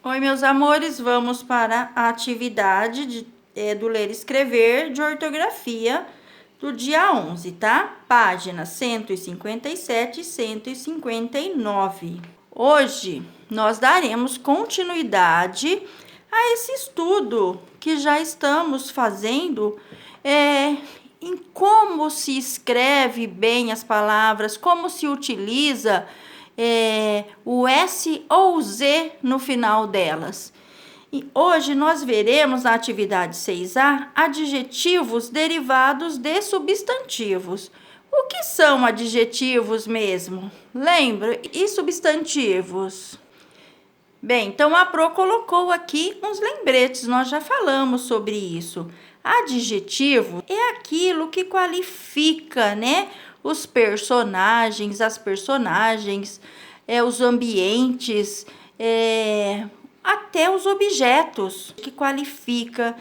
Oi, meus amores, vamos para a atividade do ler e escrever de ortografia do dia 11, tá? Páginas 157 e 159. Hoje, nós daremos continuidade a esse estudo que já estamos fazendo em como se escreve bem as palavras, como se utiliza o S ou o Z no final delas. E hoje nós veremos na atividade 6A adjetivos derivados de substantivos. O que são adjetivos mesmo? Lembra? E substantivos? Bem, então a Pro colocou aqui uns lembretes, nós já falamos sobre isso. Adjetivo é aquilo que qualifica, né? Os personagens, as personagens, os ambientes, até os objetos que qualifica,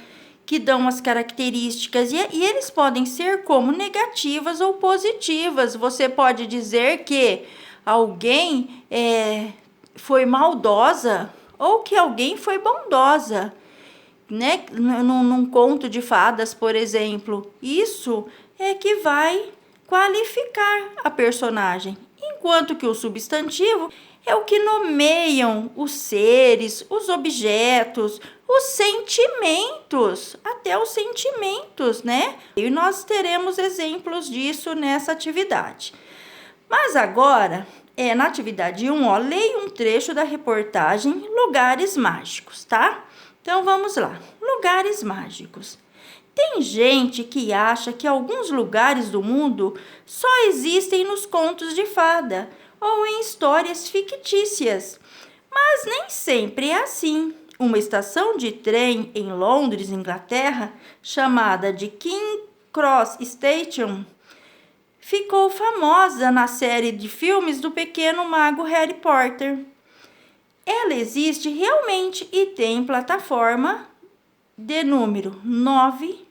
que dão as características. E eles podem ser como negativas ou positivas. Você pode dizer que alguém foi maldosa ou que alguém foi bondosa, né? Num conto de fadas, por exemplo. Isso é que vai qualificar a personagem, enquanto que o substantivo é o que nomeiam os seres, os objetos, os sentimentos, até os sentimentos, né? E nós teremos exemplos disso nessa atividade. Mas agora, na atividade 1, leia um trecho da reportagem Lugares Mágicos, tá? Então, vamos lá. Lugares mágicos. Tem gente que acha que alguns lugares do mundo só existem nos contos de fada ou em histórias fictícias, mas nem sempre é assim. Uma estação de trem em Londres, Inglaterra, chamada de King Cross Station, ficou famosa na série de filmes do pequeno mago Harry Potter. Ela existe realmente e tem plataforma de número 9/3.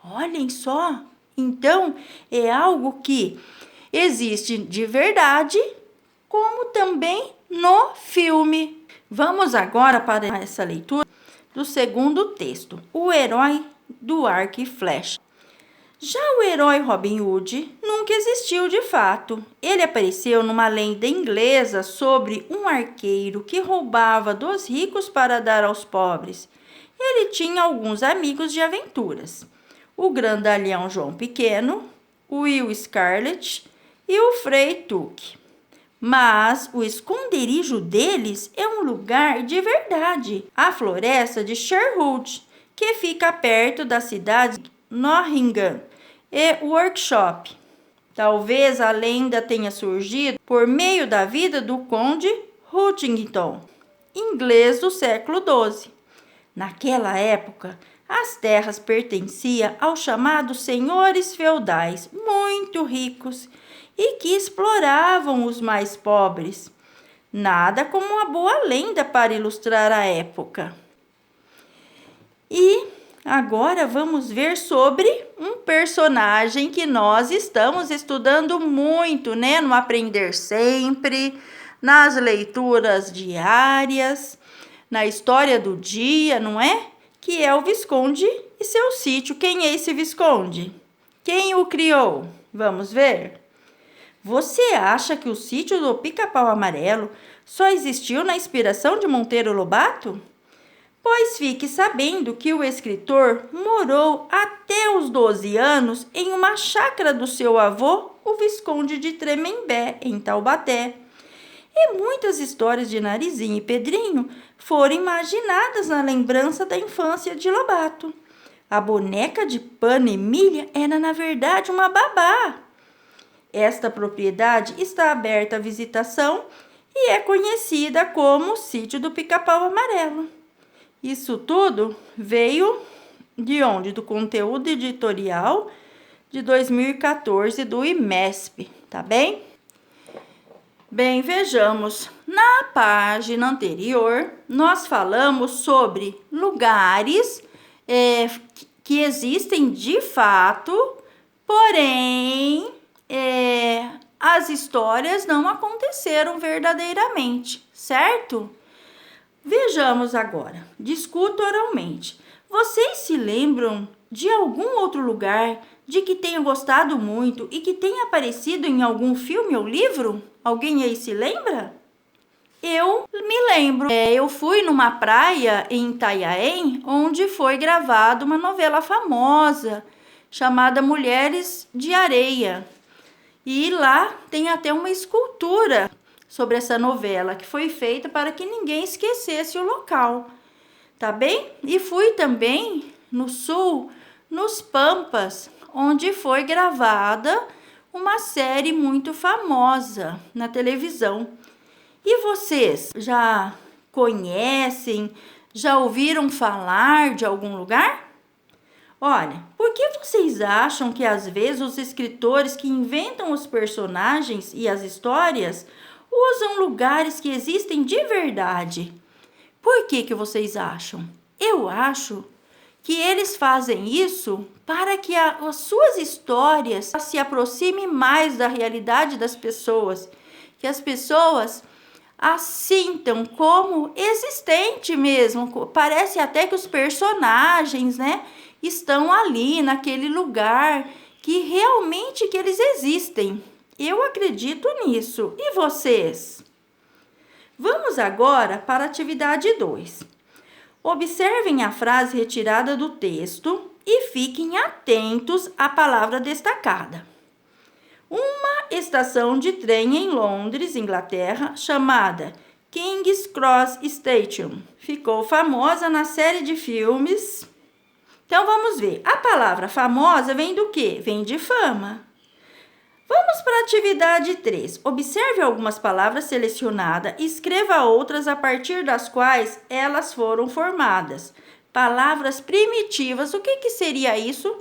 Olhem só, então é algo que existe de verdade, como também no filme. Vamos agora para essa leitura do segundo texto, O Herói do Arco e Flecha. Já o herói Robin Hood nunca existiu de fato. Ele apareceu numa lenda inglesa sobre um arqueiro que roubava dos ricos para dar aos pobres. Ele tinha alguns amigos de aventuras: o grandalhão João Pequeno, o Will Scarlet e o Frei Tuque. Mas o esconderijo deles é um lugar de verdade, a floresta de Sherwood, que fica perto da cidade de Nottingham e Workshop. Talvez a lenda tenha surgido por meio da vida do conde Huntington, inglês do século XII. Naquela época, as terras pertenciam aos chamados senhores feudais, muito ricos, e que exploravam os mais pobres. Nada como uma boa lenda para ilustrar a época. E agora vamos ver sobre um personagem que nós estamos estudando muito, né? No Aprender Sempre, nas leituras diárias, na história do dia, não é? Que é o Visconde e seu sítio. Quem é esse Visconde? Quem o criou? Vamos ver? Você acha que o sítio do Pica-Pau Amarelo só existiu na inspiração de Monteiro Lobato? Pois fique sabendo que o escritor morou até os 12 anos em uma chácara do seu avô, o Visconde de Tremembé, em Taubaté. E muitas histórias de Narizinho e Pedrinho foram imaginadas na lembrança da infância de Lobato. A boneca de pano Emília era, na verdade, uma babá. Esta propriedade está aberta à visitação e é conhecida como o Sítio do Pica-Pau Amarelo. Isso tudo veio de onde? Do conteúdo editorial de 2014 do IMESP, tá bem? Bem, vejamos. Na página anterior, nós falamos sobre lugares que existem de fato, porém as histórias não aconteceram verdadeiramente, certo? Vejamos agora, discuta oralmente. Vocês se lembram de algum outro lugar de que tenha gostado muito e que tenha aparecido em algum filme ou livro? Alguém aí se lembra? Eu me lembro. Eu fui numa praia em Itanhaém, onde foi gravada uma novela famosa chamada Mulheres de Areia. E lá tem até uma escultura sobre essa novela que foi feita para que ninguém esquecesse o local. Tá bem? E fui também no sul, nos Pampas, onde foi gravada uma série muito famosa na televisão. E vocês já conhecem, já ouviram falar de algum lugar? Olha, por que vocês acham que às vezes os escritores que inventam os personagens e as histórias usam lugares que existem de verdade? Por que vocês acham? Eu acho que eles fazem isso para que as suas histórias se aproximem mais da realidade das pessoas, que as pessoas a sintam como existente mesmo. Parece até que os personagens, né, estão ali naquele lugar, que realmente que eles existem. Eu acredito nisso. E vocês? Vamos agora para a atividade 2. Observem a frase retirada do texto e fiquem atentos à palavra destacada. Uma estação de trem em Londres, Inglaterra, chamada King's Cross Station, ficou famosa na série de filmes. Então vamos ver. A palavra famosa vem do quê? Vem de fama. Vamos para a atividade 3. Observe algumas palavras selecionadas e escreva outras a partir das quais elas foram formadas. Palavras primitivas. O que seria isso?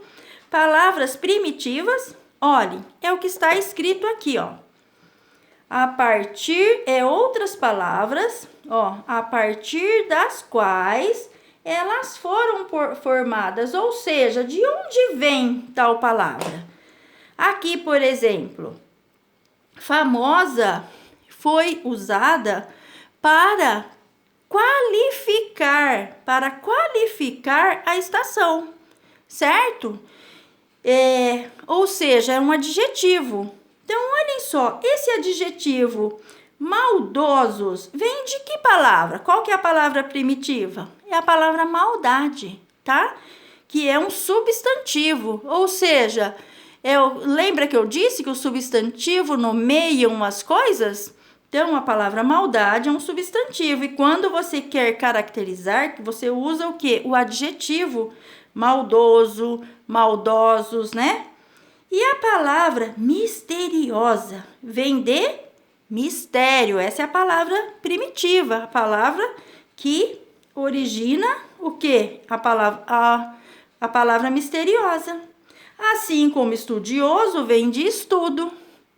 Palavras primitivas. Olhe, é o que está escrito aqui, ó. A partir outras palavras, ó, a partir das quais elas foram formadas, ou seja, de onde vem tal palavra? Aqui, por exemplo, famosa foi usada para qualificar a estação, certo? Ou seja, é um adjetivo. Então, olhem só, esse adjetivo maldosos vem de que palavra? Qual que é a palavra primitiva? É a palavra maldade, tá? Que é um substantivo, ou seja, lembra que eu disse que o substantivo nomeia umas coisas? Então, a palavra maldade é um substantivo. E quando você quer caracterizar, você usa o quê? O adjetivo maldoso, maldosos, né? E a palavra misteriosa vem de mistério. Essa é a palavra primitiva, a palavra que origina o quê? A palavra misteriosa. Assim como estudioso vem de estudo,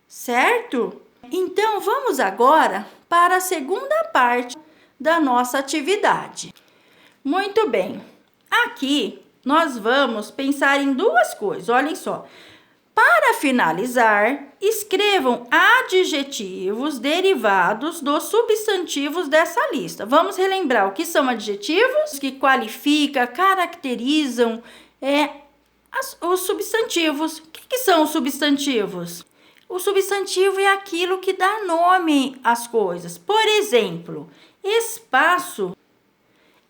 certo? Então, vamos agora para a segunda parte da nossa atividade. Muito bem. Aqui, nós vamos pensar em duas coisas. Olhem só. Para finalizar, escrevam adjetivos derivados dos substantivos dessa lista. Vamos relembrar o que são adjetivos? Que qualificam, caracterizam, os substantivos. O que são os substantivos? O substantivo é aquilo que dá nome às coisas. Por exemplo, espaço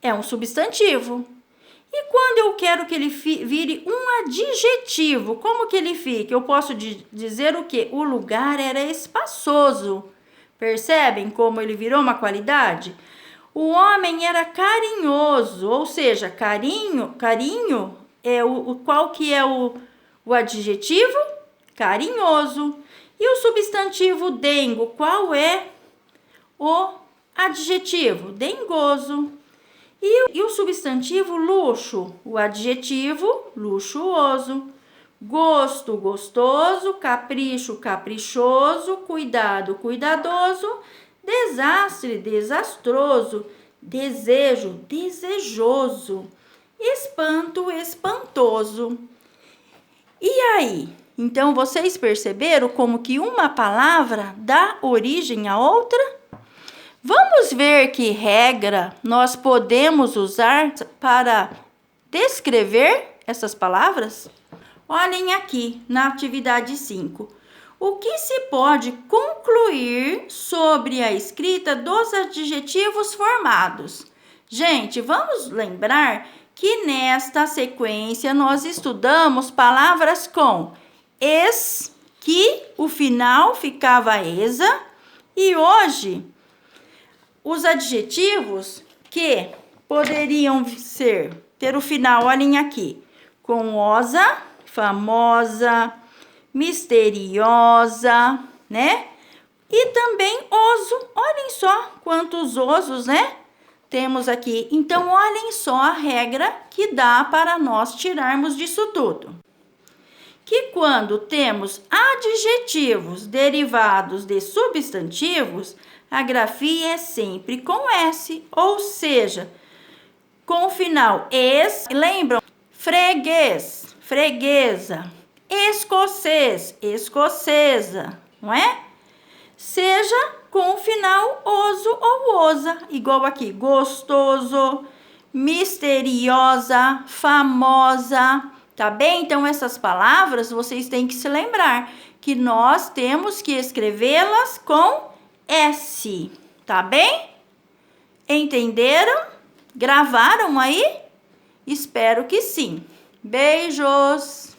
é um substantivo. E quando eu quero que ele vire um adjetivo, como que ele fica? Eu posso dizer o quê? O lugar era espaçoso. Percebem como ele virou uma qualidade? O homem era carinhoso, ou seja, carinho é qual que é o adjetivo? Carinhoso. E o substantivo dengo, qual é o adjetivo? Dengoso. E o substantivo luxo, o adjetivo luxuoso. Gosto, gostoso. Capricho, caprichoso. Cuidado, cuidadoso. Desastre, desastroso. Desejo, desejoso. Espanto, espantoso. E aí, Então, vocês perceberam como que uma palavra dá origem a outra? Vamos ver que regra nós podemos usar para descrever essas palavras? Olhem aqui na atividade 5. O que se pode concluir sobre a escrita dos adjetivos formados? Gente, vamos lembrar que nesta sequência nós estudamos palavras com es, que o final ficava esa, e hoje os adjetivos que poderiam ter o final, olhem aqui, com osa, famosa, misteriosa, né? E também oso. Olhem só quantos osos, né? Temos aqui. Então, olhem só a regra que dá para nós tirarmos disso tudo. Que quando temos adjetivos derivados de substantivos, a grafia é sempre com S, ou seja, com o final es. Lembram? Freguês, freguesa. Escocês, escocesa, não é? Seja com o final oso ou osa, igual aqui, gostoso, misteriosa, famosa, tá bem? Então, essas palavras vocês têm que se lembrar que nós temos que escrevê-las com S, tá bem? Entenderam? Gravaram aí? Espero que sim. Beijos!